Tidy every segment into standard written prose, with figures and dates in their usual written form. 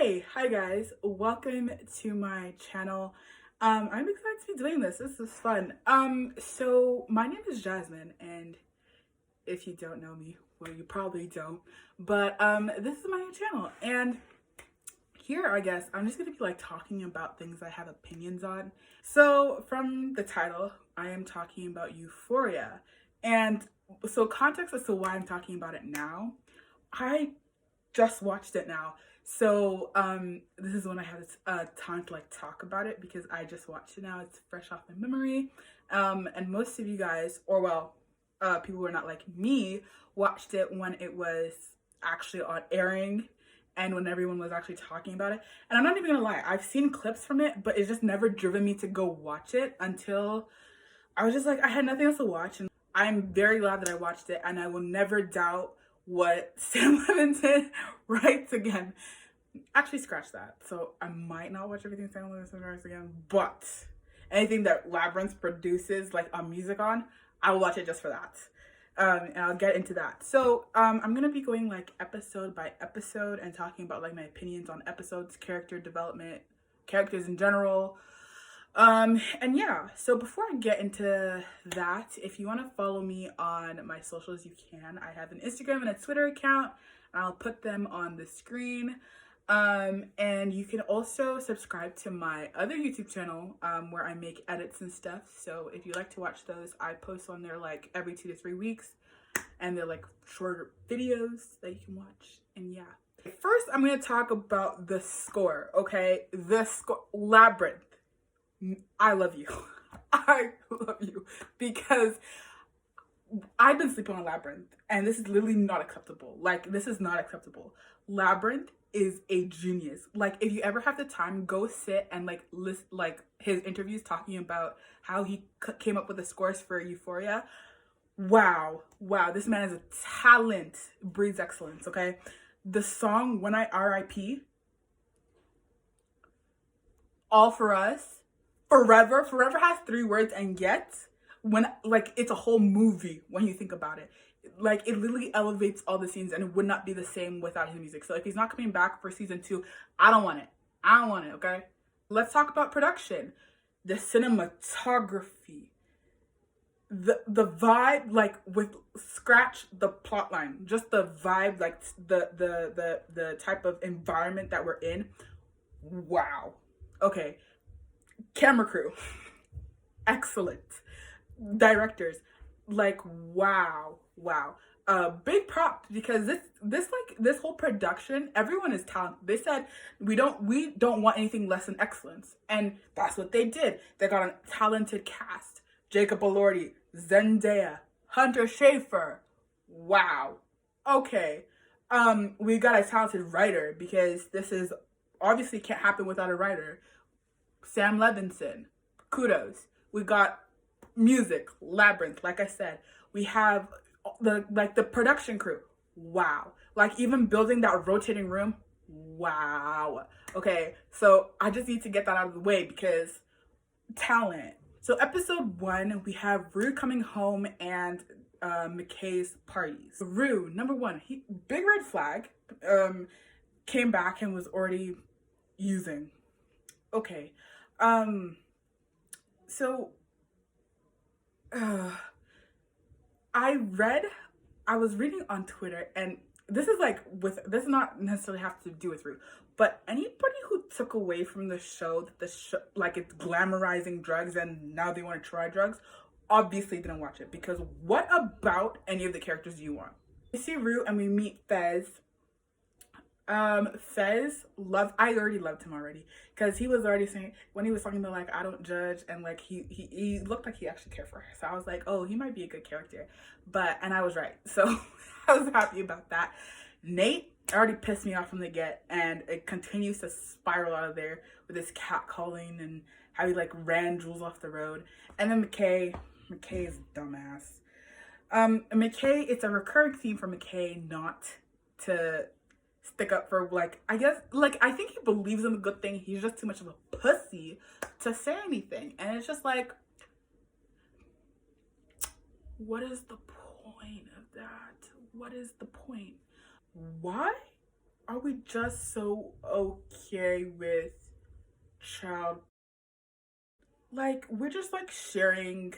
Hi guys, welcome to my channel. I'm excited to be doing this. This is fun. So my name is Jasmine, and if you don't know me, well, you probably don't, but this is my new channel, and here, I guess, I'm just gonna be like talking about things I have opinions on. So from the title, I am talking about Euphoria, and so context as to why I'm talking about it now. I just watched it now. So this is when I have time to like talk about it because I just watched it now. It's fresh off my memory. And most of you guys, or well, people who are not like me, watched it when it was actually on airing and when everyone was actually talking about it. And I'm not even gonna lie, I've seen clips from it, but it's just never driven me to go watch it until I was just like, I had nothing else to watch. And I'm very glad that I watched it, and I will never doubt what Sam Levinson writes again. Actually, scratch that. So I might not watch everything Sam Levinson writes again, but anything that Labyrinth produces, like a music on, I will watch it just for that. And I'll get into that. So I'm gonna be going like episode by episode and talking about like my opinions on episodes, character development, characters in general. And yeah, so before I get into that, if you want to follow me on my socials, you can. I have an Instagram and a Twitter account, and I'll put them on the screen. And you can also subscribe to my other YouTube channel, where I make edits and stuff. So if you like to watch those, I post on there like every 2 to 3 weeks, and they're like shorter videos that you can watch. And yeah, first I'm going to talk about the score, okay? The score, Labyrinth. I love you. I love you because I've been sleeping on Labyrinth, and this is literally not acceptable. Like, this is not acceptable. Labyrinth is a genius. Like, if you ever have the time, go sit and like list like his interviews talking about how he came up with the scores for Euphoria. Wow, this man is a talent, breeds excellence. Okay, the song "When I R.I.P." All for us. Forever has 3 words, and yet when like it's a whole movie when you think about it. Like, it literally elevates all the scenes, and it would not be the same without his music. So if he's not coming back for season 2, I don't want it. Okay? Let's talk about production. The cinematography. The vibe, like, with scratch the plot line, just the vibe, like the type of environment that we're in. Wow. Okay. Camera crew, excellent. Directors, like, wow. Big props, because this whole production, everyone is talented. They said we don't want anything less than excellence, and that's what they did. They got a talented cast: Jacob Elordi, Zendaya, Hunter Schafer. Wow. Okay. We got a talented writer, because this is obviously can't happen without a writer. Sam Levinson, kudos. We got music, Labyrinth, like I said. We have the production crew. Wow. Like, even building that rotating room. Wow. Okay, so I just need to get that out of the way because talent. So episode 1, we have Rue coming home and McKay's parties. Rue, number 1, he big red flag, came back and was already using. Okay. So I was reading on Twitter, and this is not necessarily have to do with Rue, but anybody who took away from the show that the show, like, it's glamorizing drugs and now they want to try drugs, obviously didn't watch it, because what about any of the characters do you want? We see Rue and we meet Fez. Fez, I already loved him already, because he was already saying, when he was talking about like, I don't judge, and like he looked like he actually cared for her. So I was like, oh, he might be a good character. And I was right. So I was happy about that. Nate already pissed me off from the get, and it continues to spiral out of there with his cat calling and how he like ran Jules off the road. And then McKay is dumbass. McKay, it's a recurring theme for McKay not to stick up for, like, I guess, like, I think he believes in a good thing. He's just too much of a pussy to say anything. And it's just like, what is the point of that? What is the point? Why are we just so okay with child, like we're just like sharing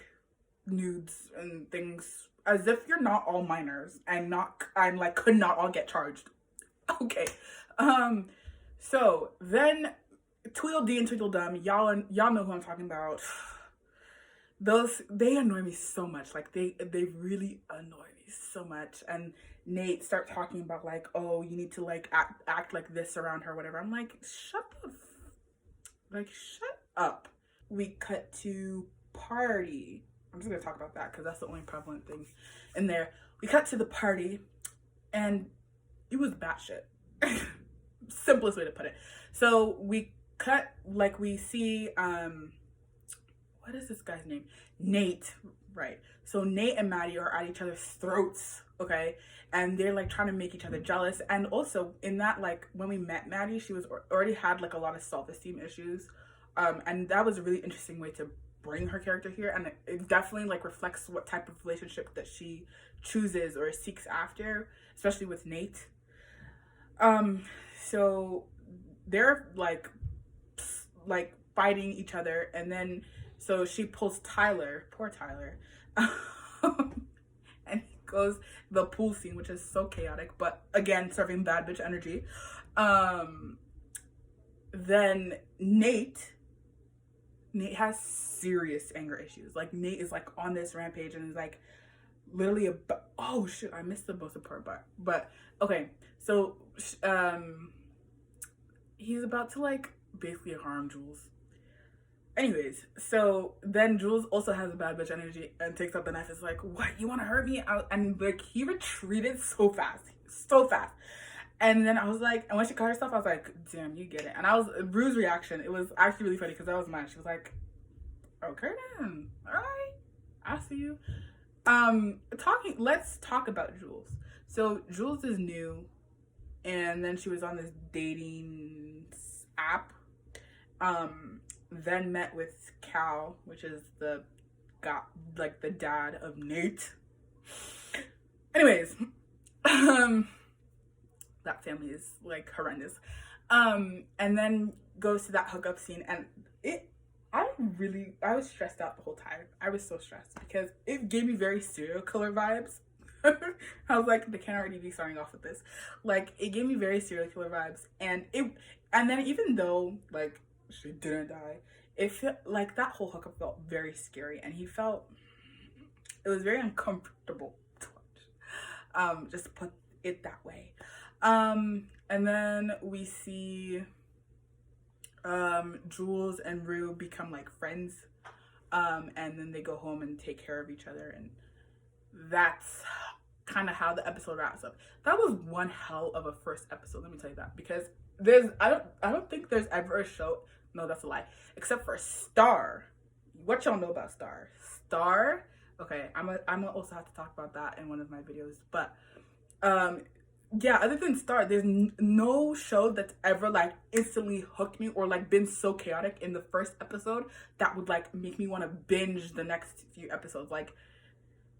nudes and things as if you're not all minors and not and like could not all get charged. Okay. Um so then Tweedledee and Tweedledum, y'all know who I'm talking about. Those, they annoy me so much. Like they really annoy me so much. And Nate start talking about like, oh, you need to like act like this around her, whatever. I'm like, shut up. We cut to party. I'm just gonna talk about that because that's the only prevalent thing in there. We cut to the party, and it was batshit. Simplest way to put it. So we cut, like we see what is this guy's name? Nate, right? So Nate and Maddie are at each other's throats, okay? And they're like trying to make each other jealous. And also in that, like when we met Maddie, she was already had like a lot of self-esteem issues. And that was a really interesting way to bring her character here. And it definitely like reflects what type of relationship that she chooses or seeks after, especially with Nate. So they're like fighting each other, and then so she pulls Tyler, poor Tyler, and he goes the pool scene, which is so chaotic, but again serving bad bitch energy. Then Nate has serious anger issues. Like Nate is like on this rampage and is like literally oh shit, I missed the most important part. But okay, so he's about to like basically harm Jules. Anyways, so then Jules also has a bad bitch energy and takes up the knife. It's like, what, you want to hurt me? And like he retreated so fast. And then I was like, and when she cut herself, I was like, damn, you get it. And I was, Rue's reaction, it was actually really funny because that was mine. She was like, okay then, all right, I see you. Let's talk about Jules. So Jules is new, and then she was on this dating app. Then met with Cal, which is the dad of Nate. Anyways, that family is like horrendous. And then goes to that hookup scene, and I was stressed out the whole time. I was so stressed because it gave me very serial killer vibes. I was like, they can't already be starting off with this. Like, it gave me very serial killer vibes, and then even though like she didn't die, it felt like that whole hookup felt very scary, and it was very uncomfortable to watch. Just to put it that way. And then we see Jules and Rue become like friends, and then they go home and take care of each other, and that's kind of how the episode wraps up. That was one hell of a first episode, let me tell you that, because I don't think there's ever a show, no, that's a lie, except for Star. What y'all know about Star? Okay, I'm gonna also have to talk about that in one of my videos, but yeah, other than Star, there's no show that's ever like instantly hooked me or like been so chaotic in the first episode that would like make me want to binge the next few episodes. Like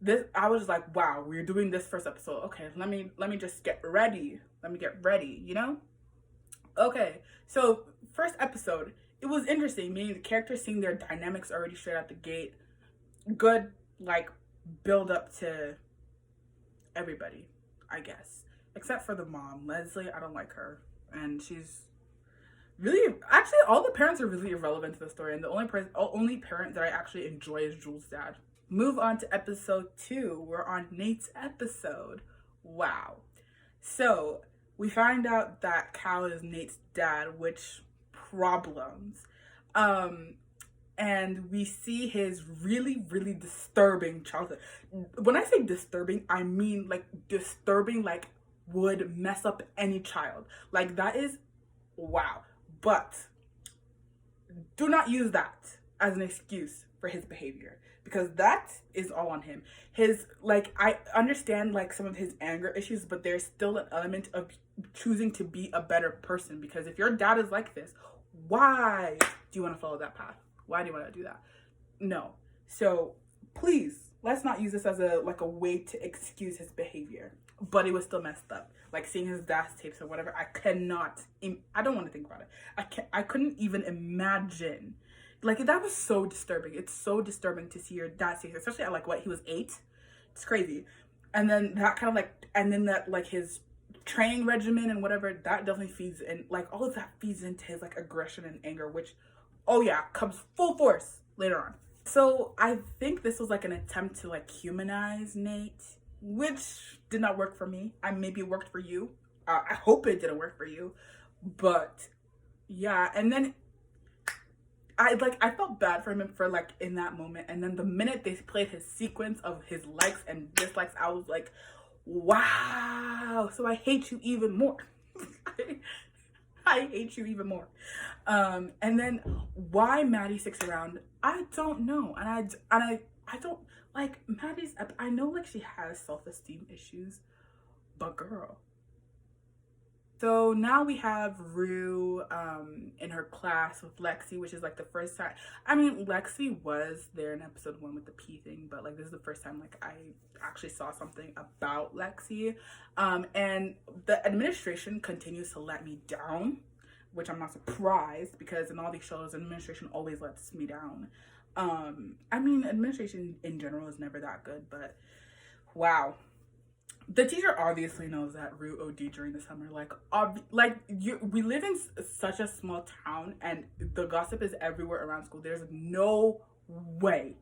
this, I was just like, wow, we're doing this first episode. Okay, let me just get ready. Let me get ready, you know? Okay, so first episode, it was interesting, meaning the characters seeing their dynamics already straight out the gate. Good, like, build up to everybody, I guess. Except for the mom, Leslie. I don't like her. And she's really, actually, all the parents are really irrelevant to the story. And the only parent that I actually enjoy is Jules' dad. Move on to episode 2. We're on Nate's episode. Wow. So we find out that Cal is Nate's dad, which problems. And we see his really, really disturbing childhood. When I say disturbing, I mean like disturbing, like would mess up any child. Like that is wow. But do not use that as an excuse for his behavior, because that is all on him. His, like, I understand like some of his anger issues, but there's still an element of choosing to be a better person, because if your dad is like this, why do you want to follow that path? Why do you want to do that? No. So please, let's not use this as a way to excuse his behavior. but it was still messed up. Like seeing his DAS tapes or whatever, I don't want to think about it. I couldn't even imagine. Like, that was so disturbing. It's so disturbing to see your DAS tapes, especially at like, what, he was 8? It's crazy. And then that kind of like, and then that like his training regimen and whatever, that definitely feeds in, like all of that feeds into his like aggression and anger, which, oh yeah, comes full force later on. So I think this was like an attempt to like humanize Nate, which did not work for me. Maybe it worked for you. I hope it didn't work for you, but yeah. And then I felt bad for him for like in that moment. And then the minute they played his sequence of his likes and dislikes, I was like, wow. So I hate you even more. I hate you even more. And then why Maddie sticks around, I don't know. And I don't like Maddie's. I know like she has self-esteem issues, but girl. So now we have Rue in her class with Lexi, which is like the first time. I mean, Lexi was there in episode 1 with the pee thing, but like this is the first time like I actually saw something about Lexi. And the administration continues to let me down, which I'm not surprised, because in all these shows, administration always lets me down. I mean, administration in general is never that good, but wow. The teacher obviously knows that Rue OD'd during the summer. We live in such a small town, and the gossip is everywhere around school. There's no way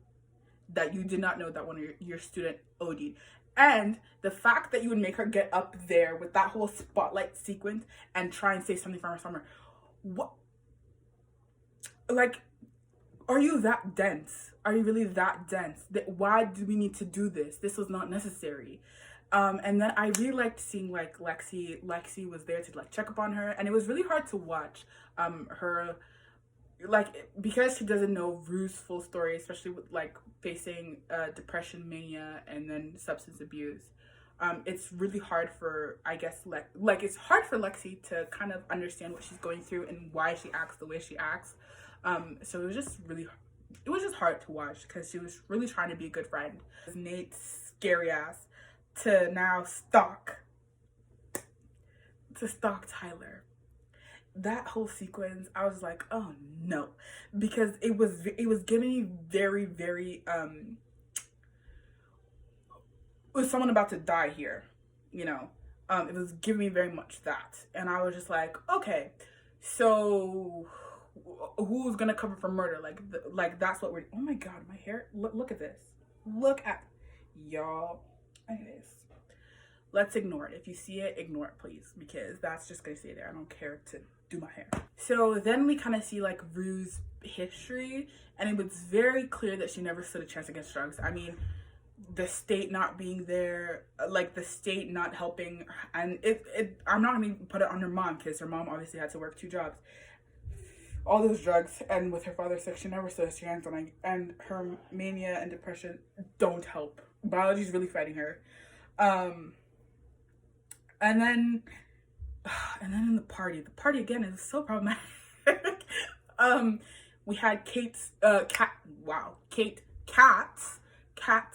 that you did not know that one of your student OD'd. And the fact that you would make her get up there with that whole spotlight sequence and try and say something from her summer. What? Like, are you that dense? Are you really that dense? Why do we need to do this? This was not necessary. And then I really liked seeing like Lexi was there to like check up on her, and it was really hard to watch her, like, because she doesn't know Rue's full story, especially with like facing depression, mania, and then substance abuse. It's really hard for, I guess, it's hard for Lexi to kind of understand what she's going through and why she acts the way she acts. So it was just hard to watch, because she was really trying to be a good friend. Nate's scary ass to now stalk Tyler. That whole sequence, I was like, oh no, because it was giving me very, very was someone about to die here, you know. It was giving me very much that, and I was just like, okay, so who's gonna cover for murder? Like that's what we're. Oh my god, my hair! Look at this. Look at y'all. Anyways, let's ignore it. If you see it, ignore it, please, because that's just gonna stay there. I don't care to do my hair. So then we kind of see like Rue's history, and it was very clear that she never stood a chance against drugs. I mean, the state not being there, like the state not helping, and I'm not gonna put it on her mom, because her mom obviously had to work 2 jobs. All those drugs, and with her father sick, she never stood a chance, and her mania and depression don't help. Biology's really fighting her. And then in the party again is so problematic. We had Kat's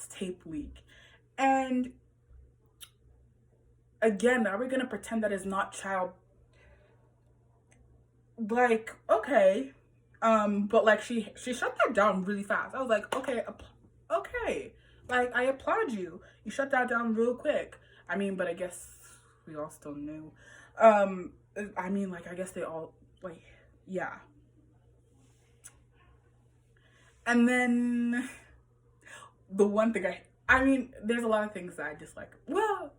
tape leak, and again, are we gonna pretend that is not child? Like, okay, but like she shut that down really fast. I was like, okay, like, I applaud you. You shut that down real quick. I mean, but I guess we all still knew. I mean, like, I guess they all, like, yeah. And then the one thing I mean, there's a lot of things that I dislike. Well,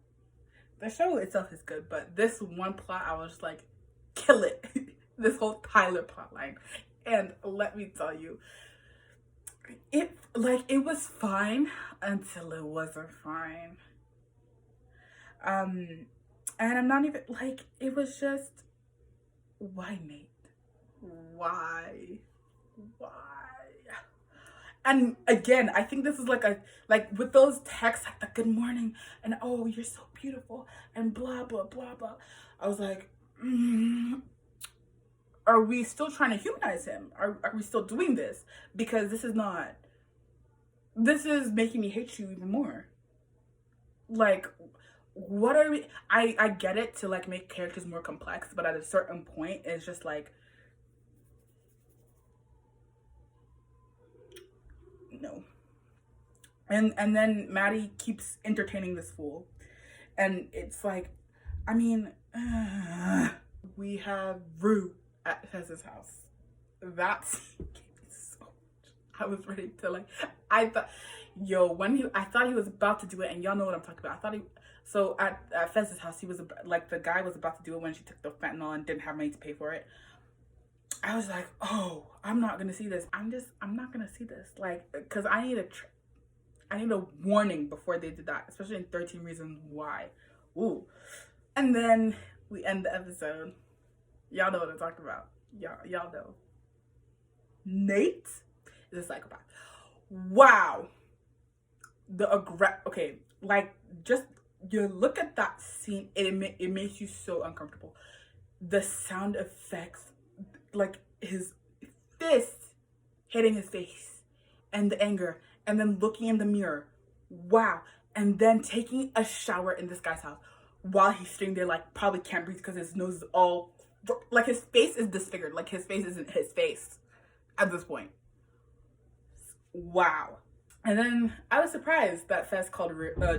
the show itself is good, but this one plot, I was just like, kill it. This whole Tyler plotline. And let me tell you, it was fine until it wasn't fine. And I'm not even like, it was just, why, Nate? Why? And again, I think this is like with those texts, like the good morning and oh, you're so beautiful and blah blah blah blah. I was like, are we still trying to humanize him? Are we still doing this? Because this is making me hate you even more. Like, what are we, I get it to like make characters more complex, but at a certain point it's just like, no. And then Maddie keeps entertaining this fool, and it's like, I mean, we have Rue at Fez's house. That's so much. I was ready to like, I thought, yo, I thought he was about to do it, and y'all know what I'm talking about. I thought so at Fez's house, he was like, the guy was about to do it when she took the fentanyl and didn't have money to pay for it. I was like, oh, I'm not gonna see this. I'm not gonna see this. Like, cause I need a warning before they did that, especially in 13 Reasons Why. Ooh. And then we end the episode. Y'all know what I'm talking about. Y'all know. Nate is a psychopath. Wow. Okay, like, just you look at that scene, it makes you so uncomfortable. The sound effects, like his fist hitting his face, and the anger, and then looking in the mirror. Wow. And then taking a shower in this guy's house while he's sitting there, like, probably can't breathe because his nose is all, like, his face is disfigured. Like, his face isn't his face at this point. Wow. And then I was surprised that Fez called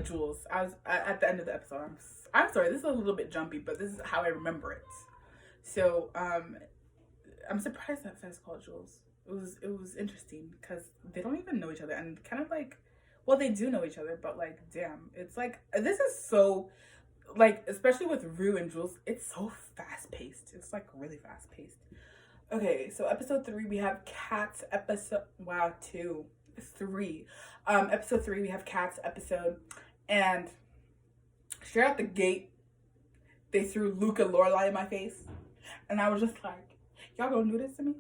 Jules. I was at the end of the episode. I'm sorry, this is a little bit jumpy, but this is how I remember it. So I'm surprised that Fez called Jules. It was interesting because they don't even know each other, and kind of like, well, they do know each other, but like, damn, it's like, this is so, like, especially with Rue and Jules, it's so fast paced. It's like really fast paced. Okay, so episode 3 we have Kat's episode. Wow, 2, 3. Episode 3 we have Kat's episode, and straight out the gate they threw Luke and Lorelai in my face, and I was just like, y'all gonna do this to me?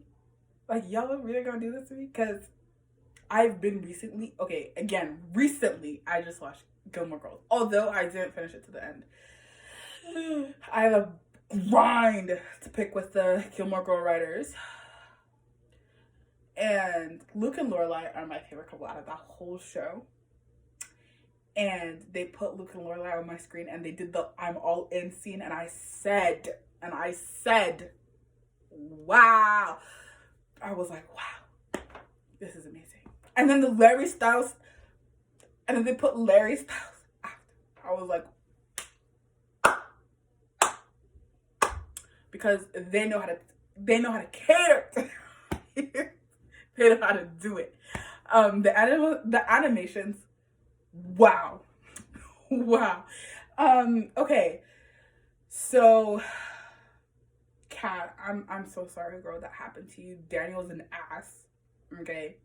Like, y'all really gonna do this to me? Because I've been recently, I just watched Gilmore Girls, although I didn't finish it to the end. I have a grind to pick with the Gilmore Girl writers, and Luke and Lorelai are my favorite couple out of that whole show. And they put Luke and Lorelai on my screen, and they did the "I'm all in" scene, and I said, wow. I was like, wow, this is amazing. And then they put Larry Styles after. I was like, because they know how to cater. They know how to do it. The animations, wow. Wow. Okay. So, Kat, I'm so sorry, girl, that happened to you. Daniel's an ass. Okay.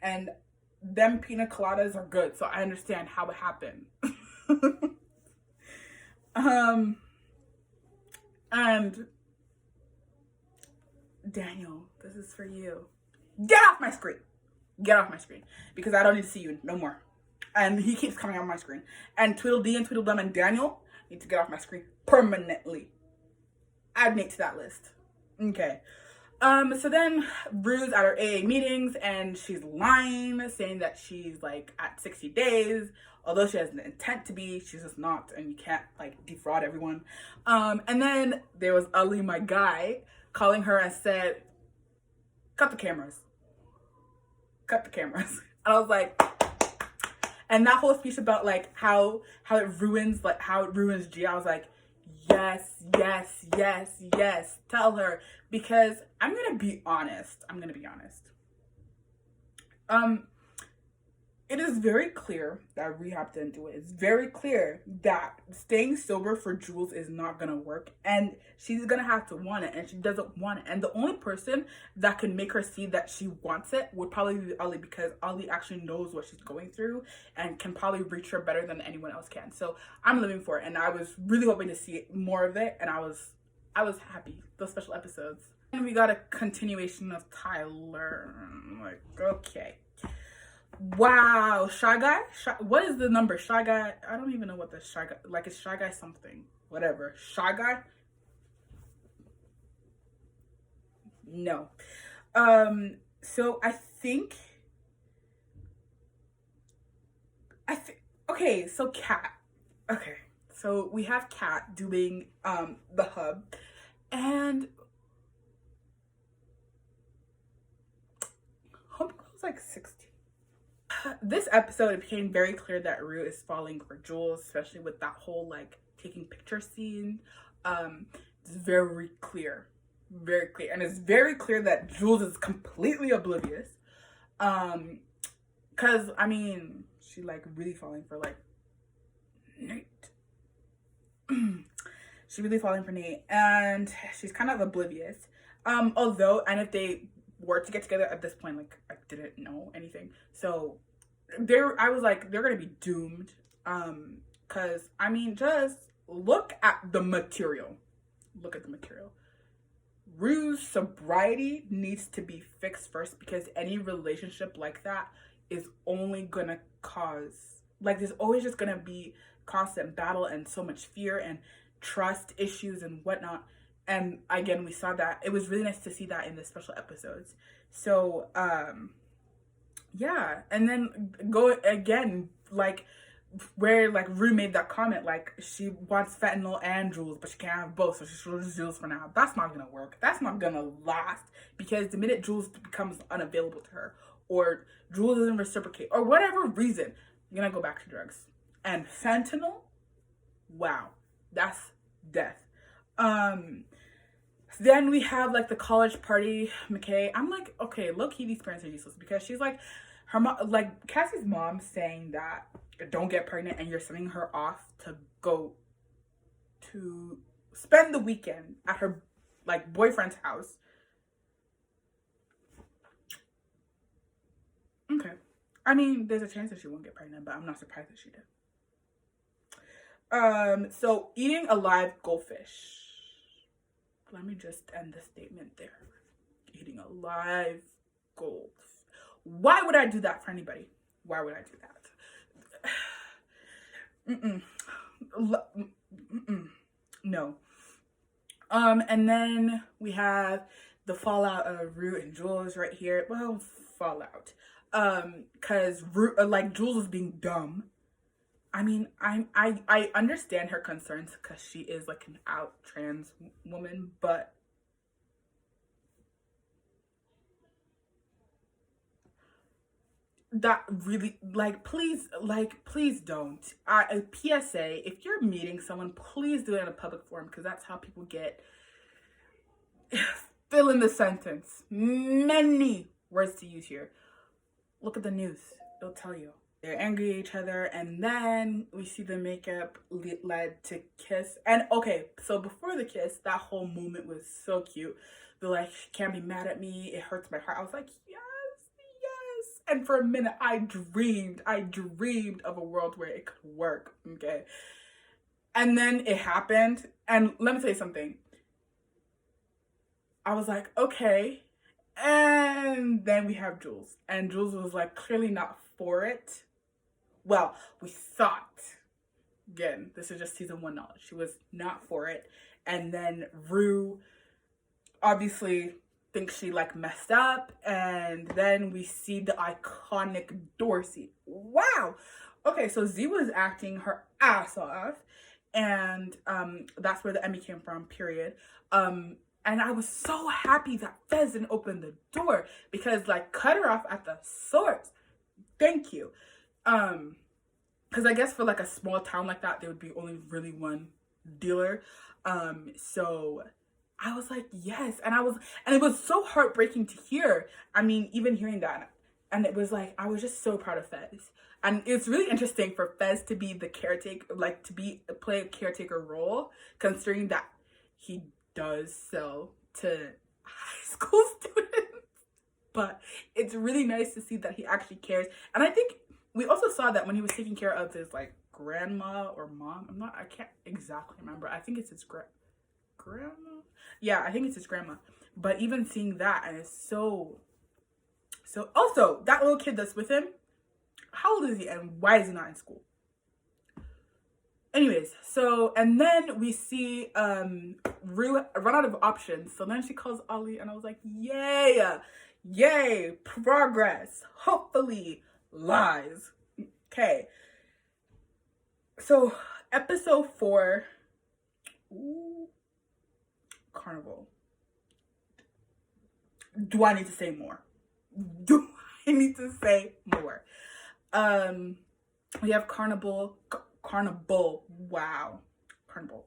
And them pina coladas are good, so I understand how it happened. And Daniel, this is for you. Get off my screen. Get off my screen. Because I don't need to see you no more. And he keeps coming on my screen. And Tweedledee and Tweedledum and Daniel need to get off my screen permanently. Add Nate to that list. Okay. So then Rue's at her AA meetings, and she's lying, saying that she's like at 60 days, although she has the intent to be. She's just not, and you can't like defraud everyone. And then there was Ali, my guy, calling her and said, cut the cameras. Cut the cameras. And I was like, and that whole speech about like how it ruins G, I was like, yes, tell her. Because I'm gonna be honest. It is very clear that rehab didn't do it. It's very clear that staying sober for Jules is not gonna work, and she's gonna have to want it, and she doesn't want it. And the only person that can make her see that she wants it would probably be Ali, because Ali actually knows what she's going through and can probably reach her better than anyone else can. So I'm living for it, and I was really hoping to see more of it, and I was happy. Those special episodes. And we got a continuation of Tyler. I'm like, okay. Wow, Shy Guy? What is the number? Shy Guy? I don't even know what the Shy Guy, like, it's Shy Guy something. Whatever. Shy Guy? No. So I think, okay, so Kat. Okay, So we have Kat doing the hub, and homegirl was like 16. This episode, it became very clear that Rue is falling for Jules, especially with that whole like taking picture scene. It's very clear, and it's very clear that Jules is completely oblivious. Cause I mean, she like really falling for like Nate. She's really falling for Nate, and she's kind of oblivious. Although, and if they were to get together at this point, like I didn't know anything, so I was like, they're gonna be doomed. Cause I mean, just look at the material. Look at the material. Rue's sobriety needs to be fixed first, because any relationship like that is only gonna cause, like, there's always just gonna be constant battle and so much fear and trust issues and whatnot. And again, we saw that. It was really nice to see that in the special episodes. So yeah, and then go again, like where like Rue made that comment, like she wants fentanyl and Jules, but she can't have both, so she's chooses Jules for now. That's not gonna work. That's not gonna last, because the minute Jules becomes unavailable to her, or Jules doesn't reciprocate, or whatever reason, you're gonna go back to drugs. And fentanyl, wow, that's death. Then we have like the college party, McKay. I'm like, okay, low key, these parents are useless, because she's like, her mom, like Cassie's mom saying that don't get pregnant, and you're sending her off to go to spend the weekend at her like boyfriend's house. Okay, I mean, there's a chance that she won't get pregnant, but I'm not surprised that she did. So eating a live goldfish. Let me just end the statement there. Eating a live goldfish. Why would I do that for anybody? Why would I do that? No. And then we have the fallout of Rue and Jules right here. Well, fallout. Cause Rue, like Jules was being dumb. I mean, I understand her concerns, because she is like an out trans woman, but that really, like, please don't. A PSA, if you're meeting someone, please do it in a public forum, because that's how people get, fill in the sentence. Many words to use here. Look at the news, it'll tell you. They're angry at each other, and then we see the makeup led to kiss. And okay, so before the kiss, that whole moment was so cute. They're like, she can't be mad at me, it hurts my heart. I was like, yes. And for a minute, I dreamed of a world where it could work, okay? And then it happened, and let me tell you something. I was like, okay. And then we have Jules, and Jules was like clearly not for it. Well, we thought, again, this is just season 1 knowledge, she was not for it. And then Rue obviously thinks she like messed up, and then we see the iconic Dorsey. Wow. Okay, so Z was acting her ass off, and that's where the Emmy came from, period. And I was so happy that Fez didn't open the door, because like, cut her off at the source. Thank you. Because I guess for like a small town like that, there would be only really one dealer. So I was like, yes. And it was so heartbreaking to hear. I mean, even hearing that, and it was like, I was just so proud of Fez. And it's really interesting for Fez to be the caretaker, like to play a caretaker role, considering that he does sell to high school students. But it's really nice to see that he actually cares. And I think we also saw that when he was taking care of his like grandma or mom. I can't exactly remember. I think it's his grandma. Yeah, I think it's his grandma. But even seeing that, and it's so also that little kid that's with him, how old is he and why is he not in school? Anyways, so, and then we see Rue run out of options. So then she calls Ollie, and I was like, yay, progress, hopefully lies. Okay. So episode 4. Ooh, Carnival. Do I need to say more? Do I need to say more? We have Carnival. Wow. Carnival.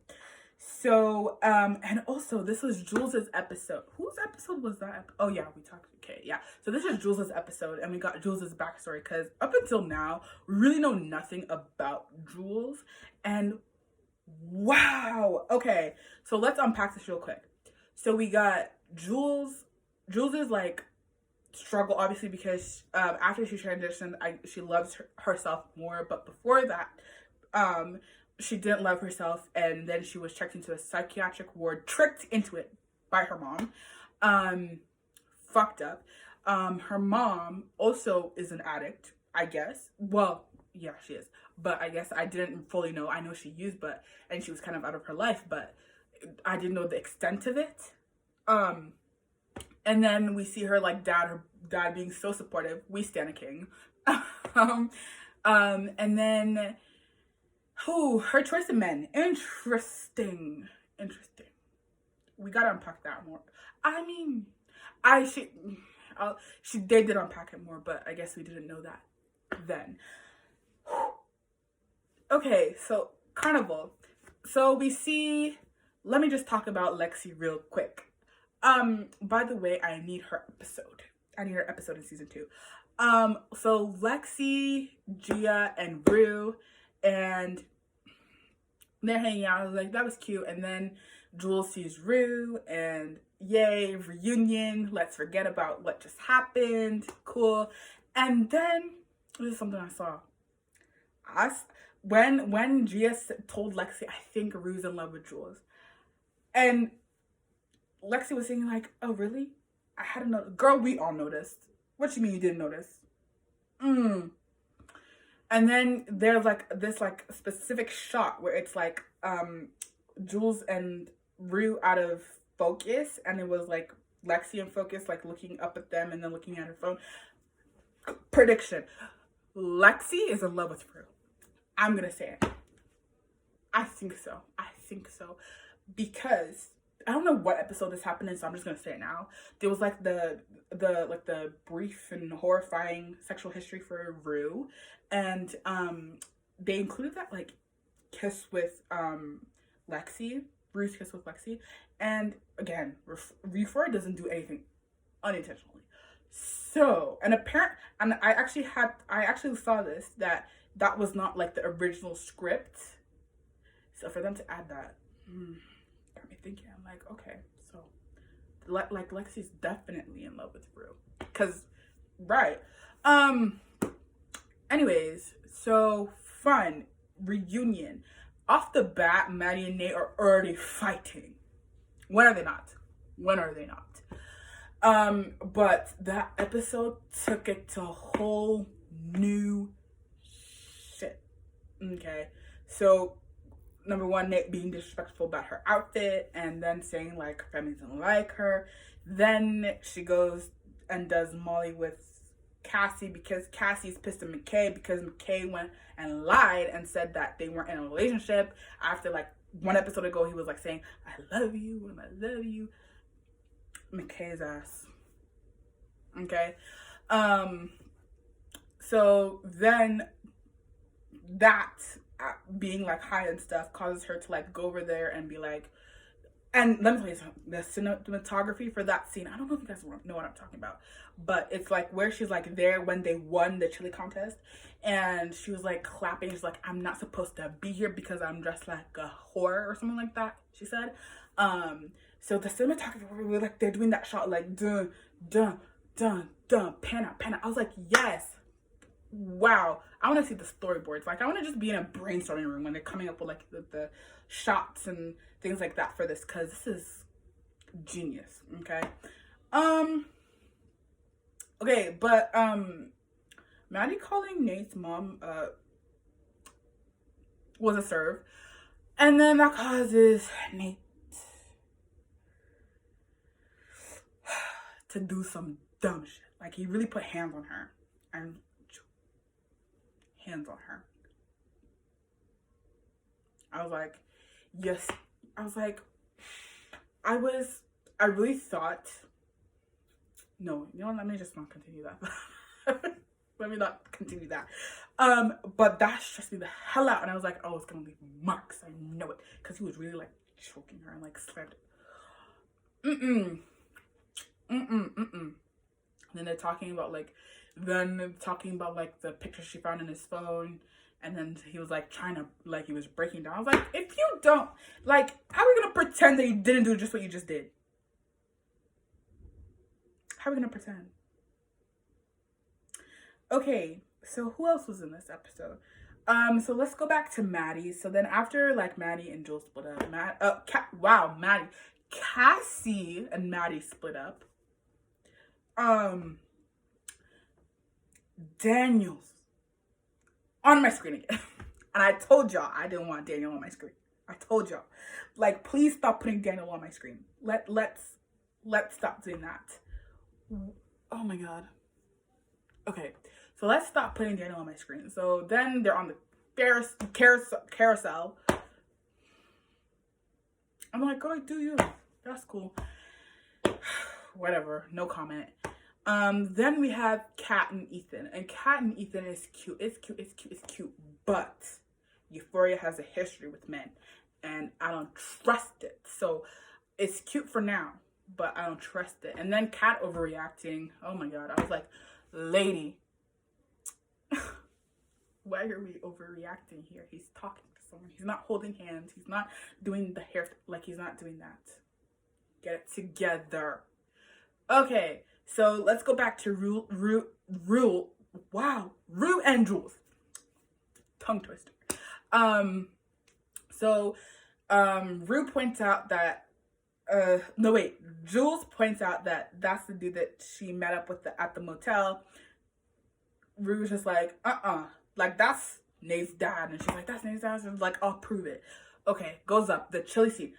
So, and also this was Jules's episode. Whose episode was that? Oh yeah, we talked. Okay, yeah. So this is Jules's episode, and we got Jules's backstory because up until now, we really know nothing about Jules. And wow. Okay, so let's unpack this real quick. So we got Jules. Jules is like struggle obviously because after she transitioned, she loves herself more. But before that, she didn't love herself, and then she was checked into a psychiatric ward, tricked into it by her mom. Fucked up. Her mom also is an addict, I guess. Well, yeah, she is. But I guess I didn't fully know. I know she used, and she was kind of out of her life, but I didn't know the extent of it. And then we see her like her dad being so supportive. We stand a king. And then her choice of men. Interesting. We gotta unpack that more. I mean, they did unpack it more, but I guess we didn't know that then. Okay, so Carnival. So we see, let me just talk about Lexi real quick. By the way, I need her episode. In season 2. So Lexi, Gia, and Rue, and they're hanging out. I was like, that was cute. And then Jules sees Rue, and yay, reunion. Let's forget about what just happened. Cool. And then this is something I saw. When Gia told Lexi, I think Rue's in love with Jules, and Lexi was saying like, oh really? I hadn't noticed. Girl, we all noticed. What you mean you didn't notice? And then there's like this like specific shot where it's like Jules and Rue out of focus, and it was like Lexi in focus, like looking up at them and then looking at her phone. Prediction. Lexi is in love with Rue. I'm gonna say it. I think so. Because I don't know what episode this happened in, so I'm just gonna say it now. There was like the brief and horrifying sexual history for Rue, and they included that like kiss with Lexi, Rue's kiss with Lexi, and again, Euphoria doesn't do anything unintentionally. So, and I actually saw this that was not like the original script. So for them to add that, got me thinking. I'm like, okay, so like Lexi's definitely in love with Rue, cause right. Anyways, so fun reunion. Off the bat, Maddie and Nate are already fighting. When are they not? But that episode took it to a whole new shit. Okay, so number one, Nate being disrespectful about her outfit, and then saying like her family doesn't like her. Then she goes and does Molly with Cassie because Cassie's pissed at McKay because McKay went and lied and said that they weren't in a relationship after like one episode ago he was like saying I love you. McKay's ass. Okay. So then that being like high and stuff causes her to like go over there and be like, and let me tell you something, the cinematography for that scene, I don't know if you guys know what I'm talking about, but it's like where she's like there when they won the chili contest, and she was like clapping. She's like, I'm not supposed to be here because I'm dressed like a whore or something like that, she said. So the cinematography, like they're doing that shot like dun dun dun dun, pan out. I was like, yes, wow, I want to see the storyboards. Like I want to just be in a brainstorming room when they're coming up with like the shots and things like that for this, because this is genius. Okay, but Maddie calling Nate's mom was a serve, and then that causes Nate to do some dumb shit. Like he really put hands on her. I was like, yes. I was like, I really thought, no, you know what, let me just not continue that. Let me not continue that. But that stressed me the hell out. And I was like, oh, it's gonna leave marks. I know it. Because he was really like choking her and like slammed. Mm-mm. Mm-mm. Mm-mm. And then they're talking about like the picture she found in his phone. And then he was like trying to, like, he was breaking down. I was like, if you don't, like, how are we gonna pretend that you didn't do just what you just did? How are we gonna pretend? Okay, so who else was in this episode? So let's go back to Maddie. So then after like Maddie and Jules split up, Maddie, Cassie and Maddie split up. Daniel's on my screen again. And I told y'all I didn't want Daniel on my screen. I told y'all. Like, please stop putting Daniel on my screen. Let's stop doing that. Oh my god. Okay, so let's stop putting Daniel on my screen. So then they're on the carousel. I'm like, go do you. That's cool. Whatever, no comment. Then we have Kat and Ethan. And Kat and Ethan is cute. It's cute. But Euphoria has a history with men. And I don't trust it. So it's cute for now, but I don't trust it. And then Kat overreacting. Oh my god. I was like, lady, why are we overreacting here? He's talking to someone. He's not holding hands. He's not doing the hair. Like, he's not doing that. Get it together. Okay, so let's go back to Rue and Jules. Tongue twister. Rue points out that Jules points out that that's the dude that she met up with at the motel. Rue was just like, like, that's Nate's dad. And she's like, that's Nate's dad. And like, I'll prove it. Okay, goes up. The chili scene.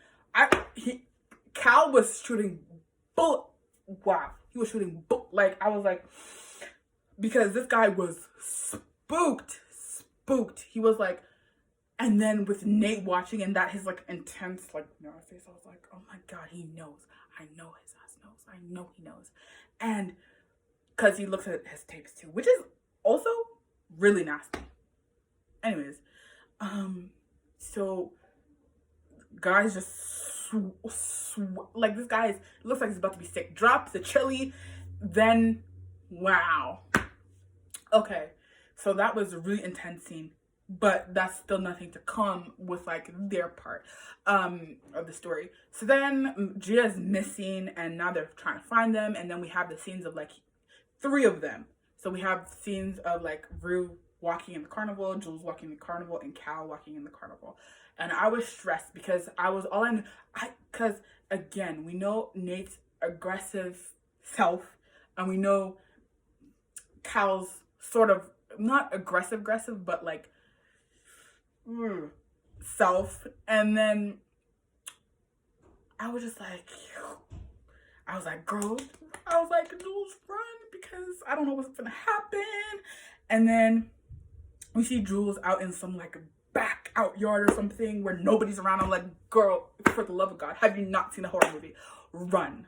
Cal was shooting bullet. Wow. He was shooting like, I was like, because this guy was spooked. He was like, and then with Nate watching and that his like intense like face, I was like, oh my god, he knows. I know his ass knows. I know he knows. And because he looks at his tapes too, which is also really nasty. Anyways, so guys just like, this guy looks like he's about to be sick. Drops the chili, then wow. Okay, so that was a really intense scene, but that's still nothing to come with like their part of the story. So then Gia's missing, and now they're trying to find them, and then we have the scenes of like 3 of them. So we have scenes of like Rue walking in the carnival, Jules walking in the carnival, and Cal walking in the carnival. And I was stressed because because again, we know Nate's aggressive self, and we know Cal's sort of not aggressive, but like self. And then I was like, girl, Jules, run, because I don't know what's gonna happen. And then we see Jules out in some like back out yard or something where nobody's around. I'm like, girl, for the love of God, have you not seen a horror movie? Run,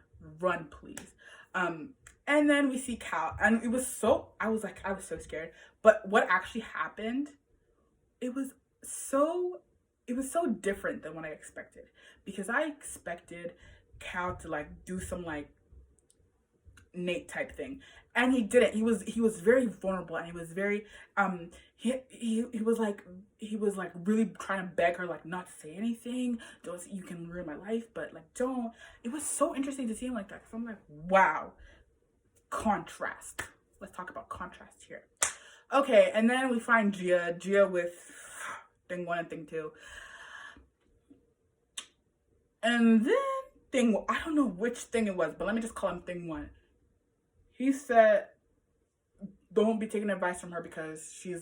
please. And then we see Cal, and I was so scared. But what actually happened, it was so different than what I expected, because I expected Cal to like do some like Nate type thing, and he didn't. He was very vulnerable, and he was very he was like really trying to beg her like not to say anything. You can ruin my life, but like don't. It was so interesting to see him like that, because I'm like, wow, contrast. Let's talk about contrast here. Okay, and then we find Gia with thing 1 and thing 2, and then I don't know which thing it was, but let me just call him thing 1. He said, don't be taking advice from her because she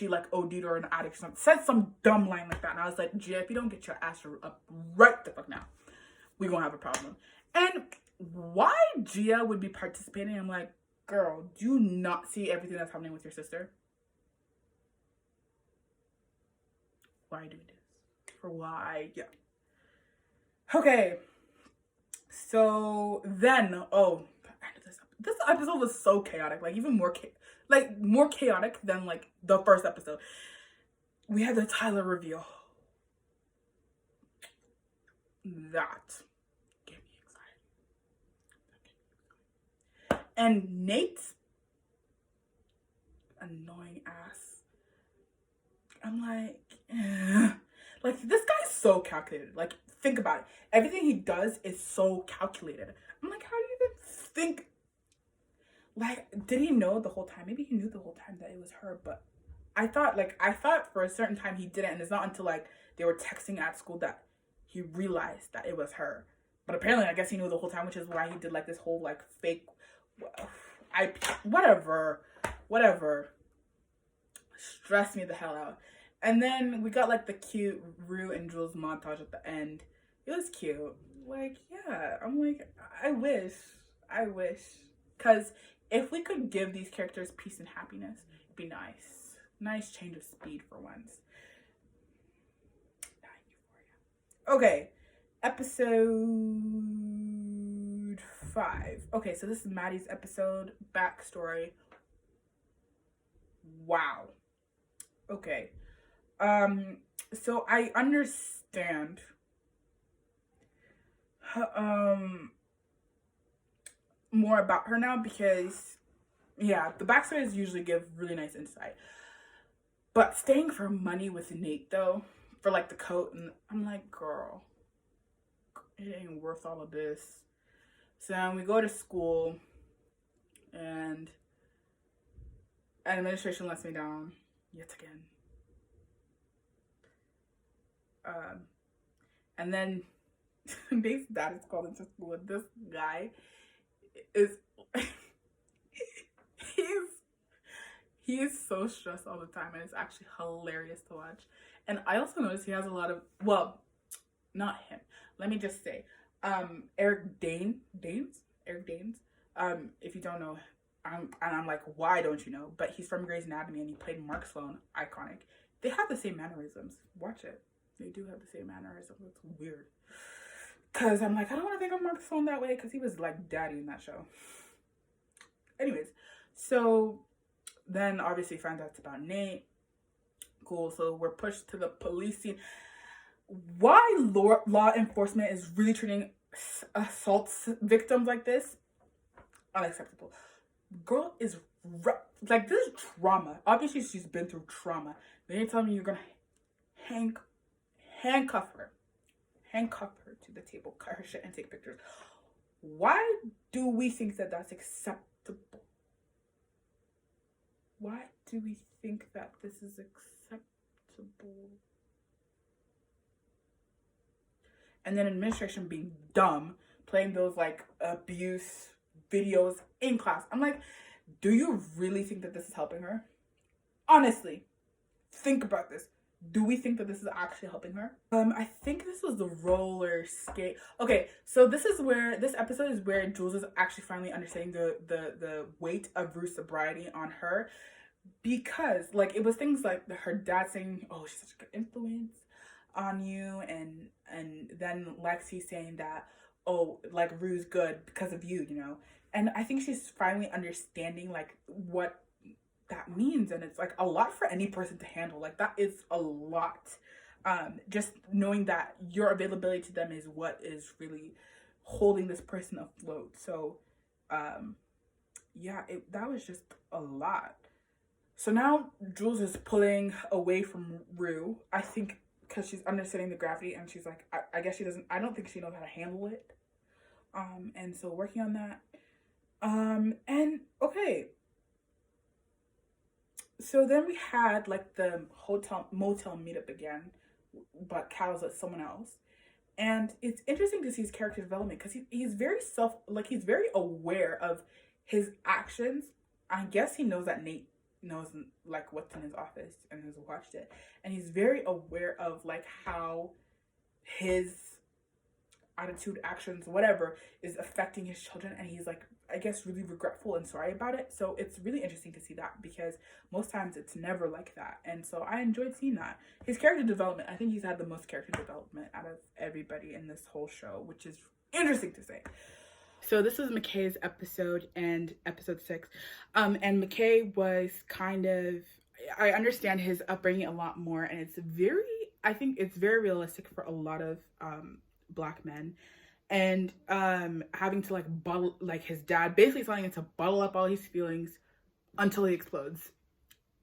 like OD'd or an addict or something. Said some dumb line like that. And I was like, Gia, if you don't get your ass up right the fuck now, we gonna have a problem. And why Gia would be participating, I'm like, girl, do you not see everything that's happening with your sister? Why are you doing this? why. Yeah. Okay. So then, oh, this episode was so chaotic. Like even more, more chaotic than like the first episode. We had the Tyler reveal. That gave me anxiety. And Nate's annoying ass. I'm like, like this guy's so calculated. Like think about it. Everything he does is so calculated. I'm like, how do you even think? Like, did he know the whole time? Maybe he knew the whole time that it was her, but I thought for a certain time he didn't, and it's not until like they were texting at school that he realized that it was her. But apparently, I guess he knew the whole time, which is why he did like this whole like fake, whatever, stressed me the hell out. And then we got like the cute Rue and Jules montage at the end. It was cute. Like, yeah, I'm like, I wish, because if we could give these characters peace and happiness, it'd be nice. Nice change of speed for once. Okay, episode 5. Okay, so this is Maddie's episode, backstory. Wow. Okay. So I understand more about her now because, yeah, the backstories usually give really nice insight. But staying for money with Nate, though, for like the coat, and I'm like, girl, it ain't worth all of this. So then we go to school, and administration lets me down yet again. And then Nate's dad is called into school, and this guy is he is so stressed all the time, and it's actually hilarious to watch. And I also noticed he has a lot of, well, not him. Let me just say, Eric Danes. If you don't know, I'm like, why don't you know? But he's from Grey's Anatomy, and he played Mark Sloan, iconic. They have the same mannerisms. Watch it. They do have the same mannerisms. It's weird. Because I'm like, I don't want to think of Mark Sloan that way, because he was like daddy in that show. Anyways, so then obviously find out it's about Nate. Cool. So we're pushed to the police scene. Why law enforcement is really treating assault victims like this? Unacceptable. Girl is like, this is trauma. Obviously, she's been through trauma. Then you're telling me you're gonna handcuff her to the table, cut her shit, and take pictures. Why do we think that that's acceptable? Why do we think that this is acceptable? And then administration being dumb, playing those like abuse videos in class. I'm like, do you really think that this is helping her? Honestly, think about this. Do we think that this is actually helping her? I think this was the roller skate. Okay, so this episode is where Jules is actually finally understanding the weight of Rue's sobriety on her, because like it was things like her dad saying, "Oh, she's such a good influence on you," and then Lexi saying that, "Oh, like Rue's good because of you," you know. And I think she's finally understanding like what that means, and it's like a lot for any person to handle. Like that is a lot. Just knowing that your availability to them is what is really holding this person afloat. So yeah, that was just a lot. So now Jules is pulling away from Rue, I think because she's understanding the gravity, and she's like, I guess I don't think she knows how to handle it. And so working on that. And okay. So then we had like the motel meetup again, but Cal's with someone else. And it's interesting to see his character development, because he's very he's very aware of his actions. I guess he knows that Nate knows like what's in his office and has watched it. And he's very aware of like how his attitude, actions, whatever is affecting his children, and he's like, I guess, really regretful and sorry about it. So it's really interesting to see that, because most times it's never like that. And so I enjoyed seeing that. His character development, I think he's had the most character development out of everybody in this whole show, which is interesting to say. So this is McKay's episode, and episode 6. And McKay was kind of, I understand his upbringing a lot more, and it's very, I think it's very realistic for a lot of Black men. And having to like bottle, like his dad basically telling him to bottle up all his feelings until he explodes.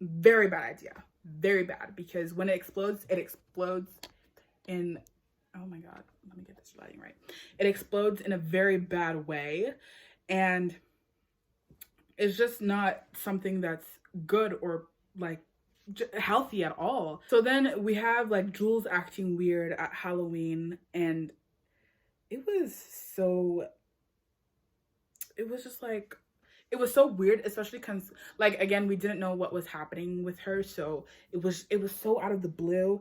Very bad idea. Very bad, because when it explodes in, oh my god, let me get this lighting right. It explodes in a very bad way, and it's just not something that's good or like healthy at all. So then we have like Jules acting weird at Halloween, and it was just like, it was so weird, especially because, like, again, we didn't know what was happening with her, so it was so out of the blue.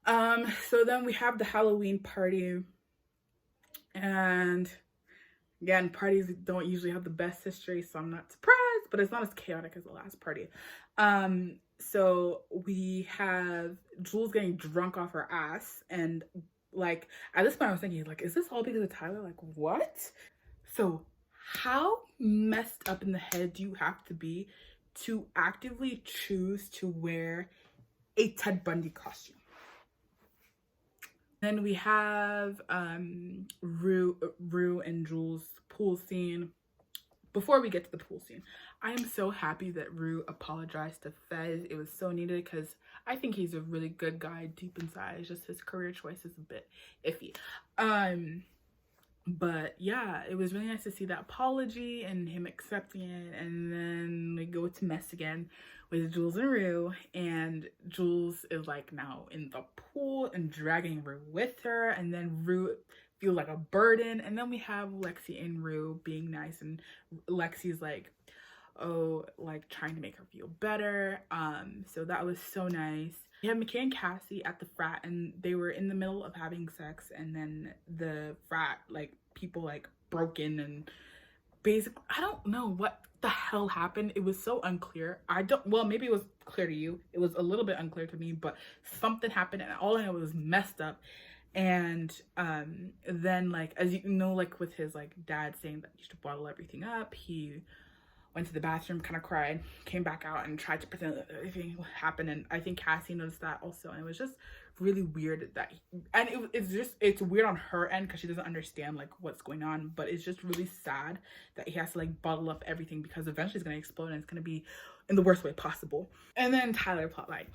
So then we have the Halloween party, and again, parties don't usually have the best history, so I'm not surprised, but it's not as chaotic as the last party. So we have Jules getting drunk off her ass, and like at this point I was thinking, like, is this all because of Tyler? Like, what? So how messed up in the head do you have to be to actively choose to wear a Ted Bundy costume? Then we have Rue and Jules' pool scene. Before we get to the pool scene, I am so happy that Rue apologized to Fez. It was so needed, because I think he's a really good guy deep inside. It's just his career choice is a bit iffy. But yeah, it was really nice to see that apology and him accepting it. And then we go to mess again with Jules and Rue, and Jules is like now in the pool and dragging Rue with her, and then Rue feels like a burden. And then we have Lexi and Rue being nice, and Lexi's like, oh, like trying to make her feel better. So that was so nice. We had McKay and Cassie at the frat, and they were in the middle of having sex, and then the frat like people like broke in, and basically, I don't know what the hell happened. It was so unclear. Well, maybe it was clear to you. It was a little bit unclear to me, but something happened, and all I know was messed up. And then, like, as you know, like with his like dad saying that you should bottle everything up, he went to the bathroom, kind of cried, came back out, and tried to pretend that everything happened. And I think Cassie noticed that also, and it was just really weird that it's weird on her end, because she doesn't understand like what's going on, but it's just really sad that he has to like bottle up everything, because eventually it's going to explode, and it's going to be in the worst way possible. And then Tyler plotline.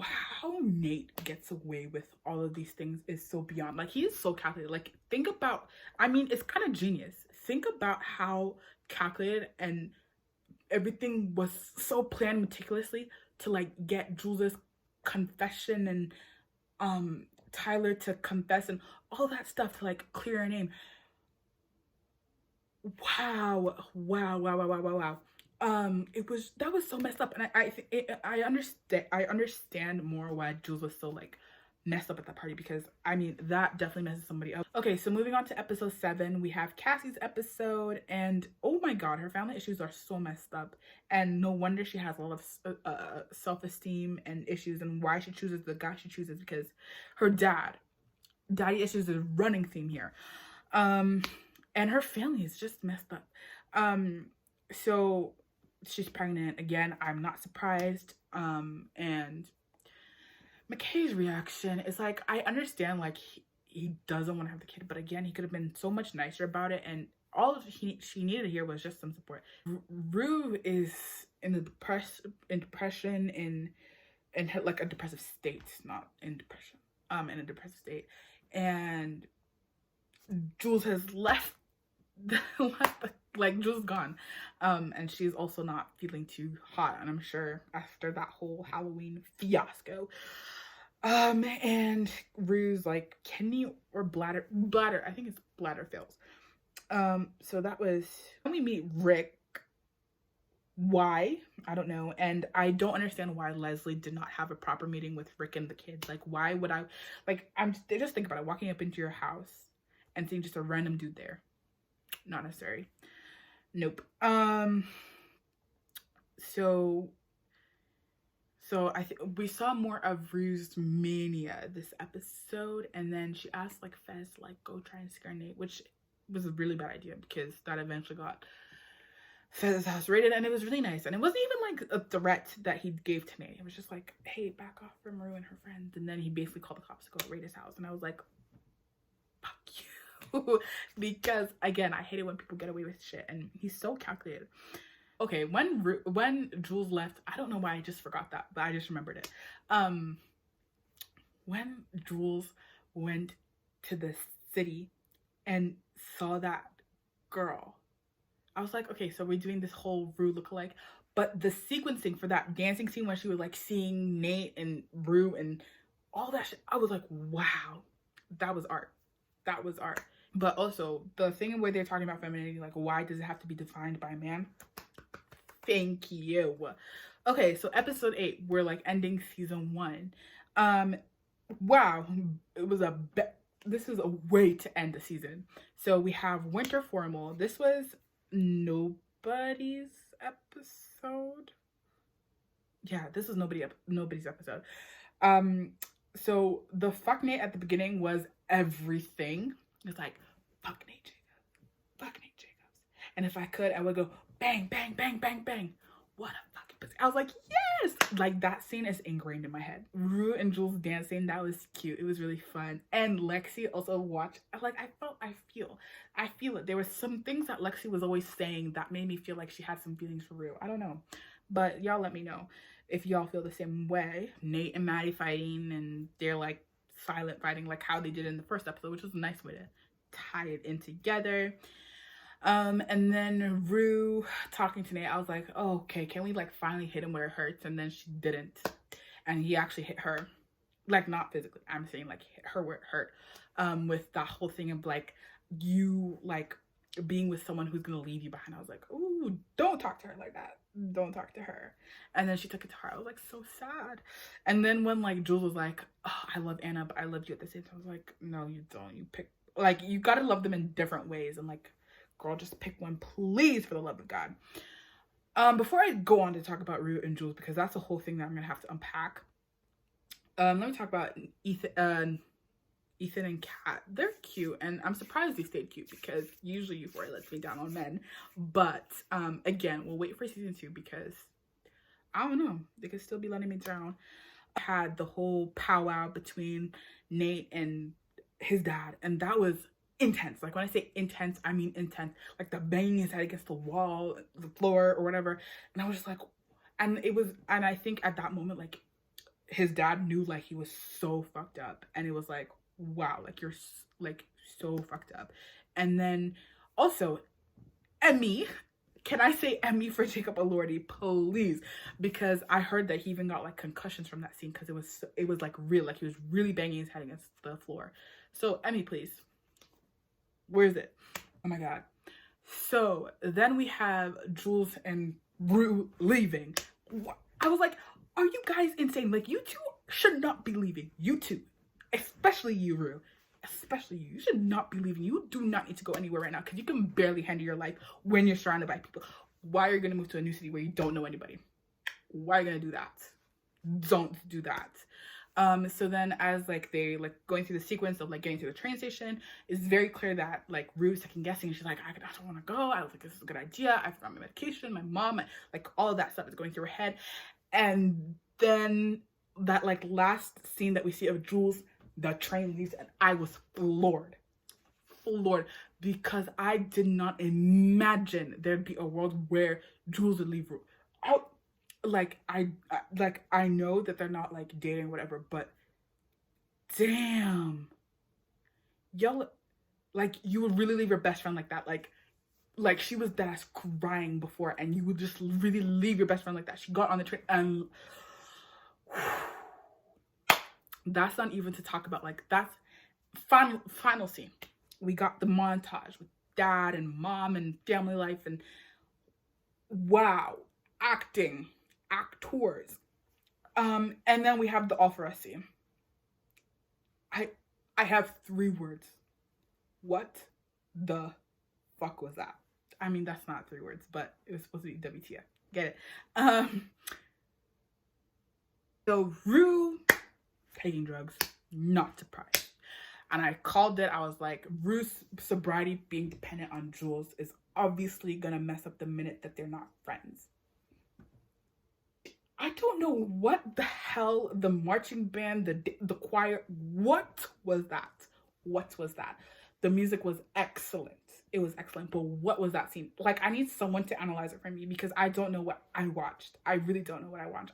How Nate gets away with all of these things is so beyond. Like, he is so calculated. Like, think about, I mean, it's kind of genius. Think about how calculated, and everything was so planned meticulously to like get Jules's confession and Tyler to confess and all that stuff to like clear her name. Wow. That was so messed up, and I understand more why Jules was so like messed up at that party, because I mean that definitely messes somebody up. Okay, so moving on to episode 7, we have Cassie's episode, and oh my god, her family issues are so messed up, and no wonder she has a lot of self-esteem and issues, and why she chooses the guy she chooses, because her daddy issues is a running theme here, and her family is just messed up. So she's pregnant again. I'm not surprised. And McKay's reaction is like, I understand like he doesn't want to have the kid, but again, he could have been so much nicer about it, and all she needed to hear was just some support. Rue is in depression in like a depressive state, not in depression, in a depressive state, and Jules has left like Jules gone, and she's also not feeling too hot, and I'm sure after that whole Halloween fiasco. And Rue's like kidney or bladder, I think it's bladder fails. So that was when we meet Rick. Why? I don't know. And I don't understand why Leslie did not have a proper meeting with Rick and the kids. Like, why would I, like, just think about it, walking up into your house and seeing just a random dude there. Not necessary. Nope. So I think we saw more of Rue's mania this episode, and then she asked like Fez to like go try and scare Nate, which was a really bad idea because that eventually got Fez's house raided, and it was really nice. And it wasn't even like a threat that he gave to Nate. It was just like, hey, back off from Rue and her friends. And then he basically called the cops to go raid his house, and I was like, fuck you. Because again, I hate it when people get away with shit, and he's so calculated. Okay, when Jules left, I don't know why I just forgot that, but I just remembered it. When Jules went to the city and saw that girl, I was like, okay, so we're doing this whole Rue lookalike, but the sequencing for that dancing scene when she was like seeing Nate and Rue and all that shit, I was like, wow, that was art. That was art. But also the thing where they're talking about femininity, like, why does it have to be defined by a man? Thank you. Okay, so episode 8, we're like ending season 1. Wow, it was this is a way to end the season. So we have winter formal. This was nobody's episode. Yeah, this was nobody's episode. So the fuck Nate at the beginning was everything. It's like, fuck Nate Jacobs, fuck Nate Jacobs. And if I could, I would go bang, bang, bang, bang, bang. What a fucking pussy. I was like, yes! Like, that scene is ingrained in my head. Rue and Jules dancing, that was cute. It was really fun. And Lexi also watched, like, I feel it. There were some things that Lexi was always saying that made me feel like she had some feelings for Rue. I don't know. But y'all let me know if y'all feel the same way. Nate and Maddie fighting, and they're, like, silent fighting, like how they did in the first episode, which was a nice way to tie it in together. And then Rue talking to Nate, I was like, oh, okay, can we like finally hit him where it hurts? And then she didn't, and he actually hit her, like, not physically, I'm saying like hit her where it hurt, with that whole thing of like, you like being with someone who's gonna leave you behind. I was like, ooh, don't talk to her like that, don't talk to her. And then she took it to heart. I was like, so sad. And then when like Jules was like, oh, I love Anna, but I loved you at the same time, I was like, no, you don't. You pick, like, you gotta love them in different ways. And like, girl, just pick one, please, for the love of God. Before I go on to talk about Rue and Jules, because that's a whole thing that I'm gonna have to unpack, let me talk about Ethan and Kat. They're cute, and I'm surprised they stayed cute because usually Euphoria lets me down on men. But again, we'll wait for season 2 because I don't know, they could still be letting me down. I had the whole powwow between Nate and his dad, and that was intense. Like, when I say intense, I mean intense. Like, the banging his head against the wall, the floor, or whatever. And I was just like, and I think at that moment, like, his dad knew, like, he was so fucked up. And it was like, wow, like, you're like so fucked up. And then also Emmy, can I say Emmy for Jacob Elordi, please? Because I heard that he even got like concussions from that scene because it was like real, like he was really banging his head against the floor. So Emmy, please. Where is it? Oh my God. So then we have Jules and Rue leaving. I was like, are you guys insane? Like, you two should not be leaving. You two. Especially you, Rue. Especially you. You should not be leaving. You do not need to go anywhere right now because you can barely handle your life when you're surrounded by people. Why are you going to move to a new city where you don't know anybody? Why are you going to do that? Don't do that. So then as like they like going through the sequence of like getting to the train station, it's very clear that like Rue's second guessing. She's like, I don't want to go. I was like, this is a good idea. I forgot my medication, my mom, like all of that stuff is going through her head. And then that like last scene that we see of Jules, the train leaves, and I was floored, because I did not imagine there'd be a world where Jules would leave Rue. I know that they're not like dating or whatever, but damn, y'all, like, you would really leave your best friend like that? Like she was dead ass crying before, and you would just really leave your best friend like that? She got on the train, and that's not even to talk about. Like, that's final scene. We got the montage with dad and mom and family life, and wow. acting, actors. And then we have the all for us scene. I have 3 words. What the fuck was that? I mean, that's not 3 words, but it was supposed to be WTF. Get it? So Rue taking drugs, not surprised. And I called it. I was like, Rue's sobriety being dependent on Jules is obviously gonna mess up the minute that they're not friends. I don't know what the hell the marching band, the choir, what was that? What was that? The music was excellent. It was excellent. But what was that scene? Like, I need someone to analyze it for me because I don't know what I watched. I really don't know what I watched.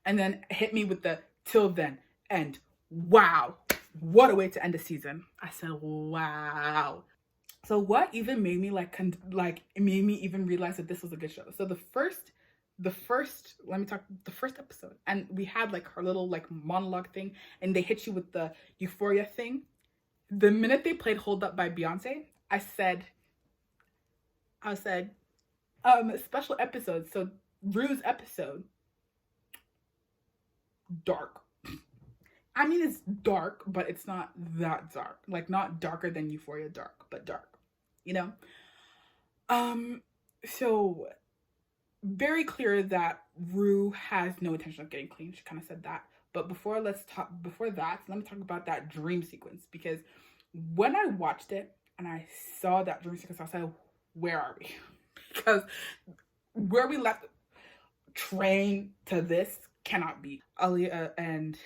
And then hit me with the till then end. Wow. What a way to end the season. I said, wow. So what even made me it made me even realize that this was a good show. So the first episode, and we had like her little like monologue thing, and they hit you with the euphoria thing. The minute they played Hold Up by Beyonce, I said, special episode. So Rue's episode, dark. I mean, it's dark, but it's not that dark. Like, not darker than Euphoria dark, but dark, you know? So very clear that Rue has no intention of getting clean. She kind of said that. But before that, let me talk about that dream sequence. Because when I watched it and I saw that dream sequence, I said, where are we? Because where we left train to this cannot be. Aaliyah and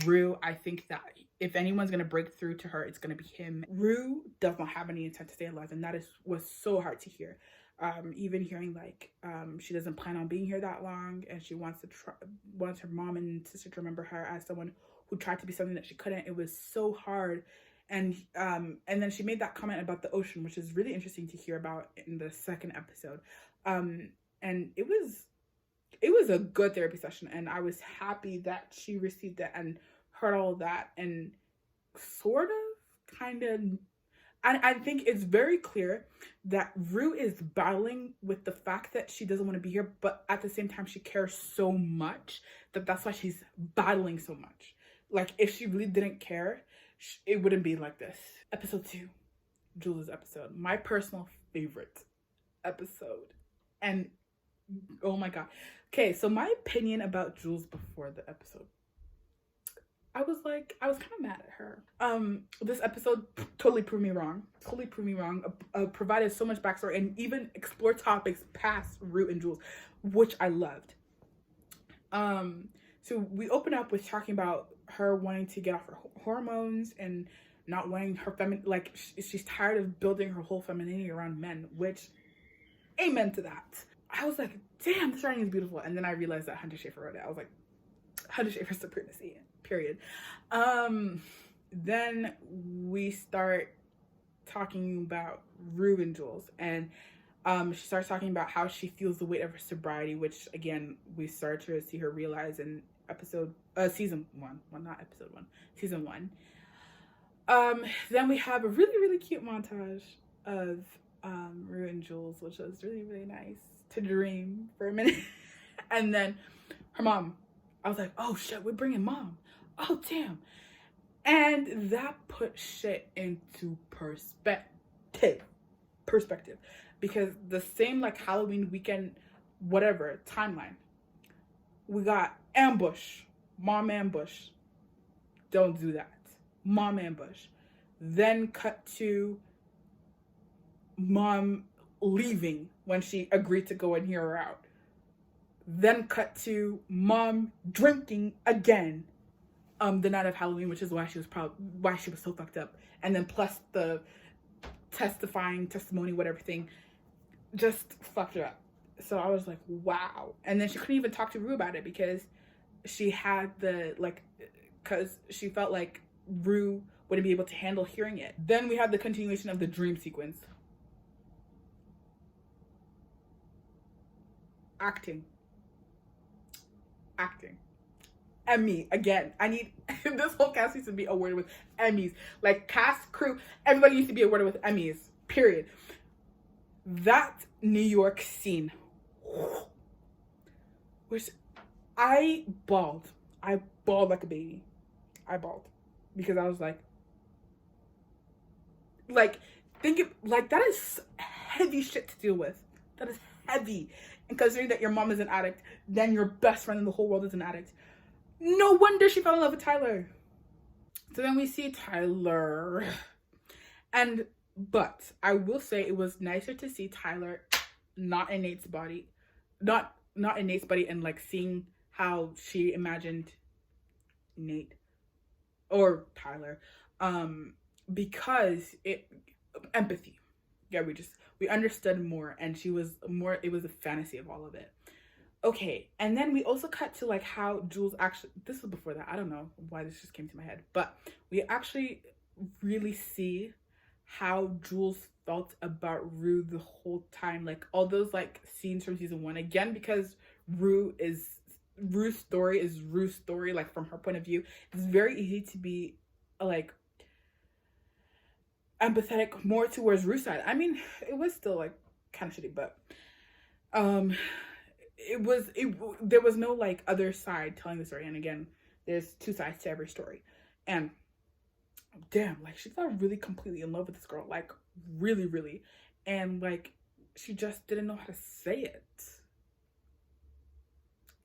Rue, I think that if anyone's going to break through to her, it's going to be him. Rue does not have any intent to stay alive, and that was so hard to hear. Even hearing like she doesn't plan on being here that long, and she wants her mom and sister to remember her as someone who tried to be something that she couldn't. It was so hard. And then she made that comment about the ocean, which is really interesting to hear about in the second episode. And it was a good therapy session, and I was happy that she received it and heard all of that, and sort of kind of, and I think it's very clear that Rue is battling with the fact that she doesn't want to be here, but at the same time she cares so much that's why she's battling so much. Like, if she really didn't care, it wouldn't be like this. Episode 2, Jules' episode, my personal favorite episode. And oh my god. Okay, so my opinion about Jules before the episode. I was kind of mad at her. This episode totally proved me wrong. Provided so much backstory and even explored topics past Rue and Jules, which I loved. So we open up with talking about her wanting to get off her hormones and not wanting her she's tired of building her whole femininity around men, which, amen to that. I was like, damn, this writing is beautiful. And then I realized that Hunter Schafer wrote it. I was like, Hunter Schafer's supremacy, period. Then we start talking about Rue and Jules. And she starts talking about how she feels the weight of her sobriety, which, again, we start to see her realize in season 1. Well, not episode 1. Season 1. Then we have a really, really cute montage of Rue and Jules, which was really, really nice to dream for a minute. And then her mom, I was like, oh shit, we're bringing mom. Oh damn. And that put shit into perspective. Because the same like Halloween weekend, whatever, timeline, we got ambush, mom ambush. Don't do that. Mom ambush. Then cut to mom leaving when she agreed to go and hear her out. Then cut to mom drinking again the night of Halloween, which is why she was so fucked up. And then plus the testimony, whatever thing, just fucked her up. So I was like, wow. And then she couldn't even talk to Rue about it because she had because she felt like Rue wouldn't be able to handle hearing it. Then we have the continuation of the dream sequence. Acting. Emmy, again, I need, this whole cast needs to be awarded with Emmys. Like, cast, crew, everybody needs to be awarded with Emmys, period. That New York scene. which I bawled. I bawled like a baby. I bawled because I was like, think it, like, that is heavy shit to deal with. That is heavy. And considering that your mom is an addict, then your best friend in the whole world is an addict. No wonder she fell in love with Tyler. So then we see Tyler. But I will say it was nicer to see Tyler not in Nate's body. Not in Nate's body, and like seeing how she imagined Nate or Tyler. Because empathy. Yeah, we understood more, and she was more, it was a fantasy of all of it. Okay, and then we also cut to like how Jules actually, this was before that, I don't know why this just came to my head, but we actually really see how Jules felt about Rue the whole time, like all those like scenes from season 1, again, because Rue's story is Rue's story, like from her point of view. It's very easy to be like empathetic more towards Rue's side. I mean, it was still like kind of shitty, but there was no like other side telling the story. And again, there's two sides to every story. And damn, like she fell really completely in love with this girl, like really, and like she just didn't know how to say it.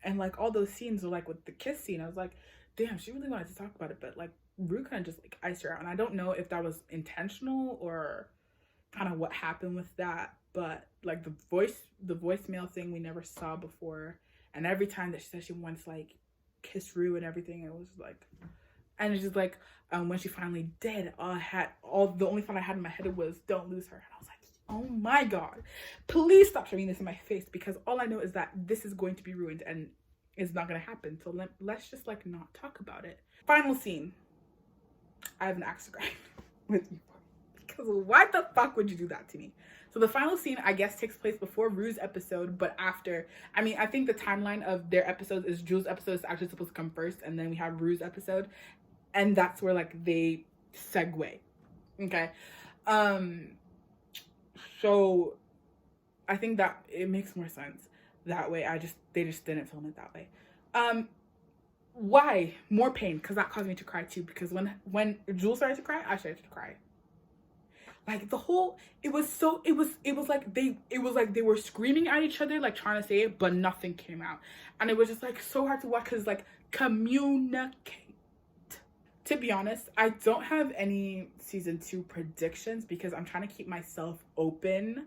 And like all those scenes were like with the kiss scene, I was like, damn, she really wanted to talk about it, but like Rue kind of just like iced her out. And I don't know if that was intentional or kind of what happened with that, but like the voicemail thing we never saw before, and every time that she said she wanted to like kiss Rue and everything, it was like, and it's just like when she finally did, the only thought I had in my head was don't lose her. And I was like, oh my god, please stop shoving this in my face, because all I know is that this is going to be ruined and it's not going to happen. So let's just like not talk about it. Final scene. I have an axe to grind with you, because why the fuck would you do that to me? So the final scene, I guess, takes place before Rue's episode, but after. I mean, I think the timeline of their episodes is Jules' episode is actually supposed to come first, and then we have Rue's episode, and that's where like they segue. Okay. So I think that it makes more sense that way. They just didn't film it that way. Why? More pain, because that caused me to cry too, because when Jules started to cry, I started to cry. Like the whole, it was like they were screaming at each other, like trying to say it, but nothing came out. And it was just like so hard to watch, because like communicate. To be honest, I don't have any season 2 predictions because I'm trying to keep myself open.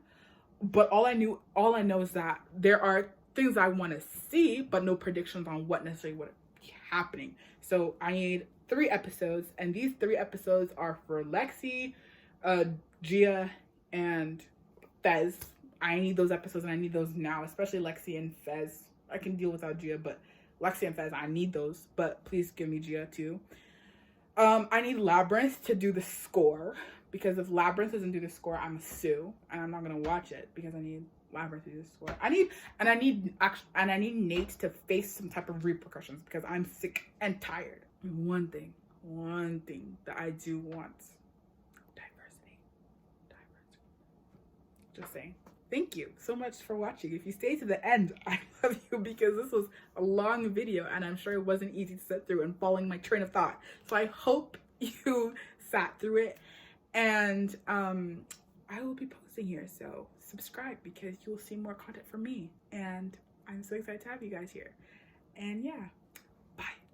But all I know is that there are things I want to see, but no predictions on what necessarily would be happening. So I need 3 episodes, and these 3 episodes are for Lexi, Gia, and Fez. I need those episodes, and I need those now, especially Lexi and Fez. I can deal without Gia, but Lexi and Fez, I need those. But please give me Gia too. I need Labyrinth to do the score, because if Labyrinth doesn't do the score, I'm sue, and I'm not gonna watch it because I need Labyrinth to do the score. I need Nate to face some type of repercussions, because I'm sick and tired. One thing that I do want: diversity. Just saying. Thank you so much for watching. If you stay to the end, I love you, because this was a long video and I'm sure it wasn't easy to sit through and following my train of thought. So I hope you sat through it, and I will be posting here. So subscribe, because you will see more content from me, and I'm so excited to have you guys here. And yeah.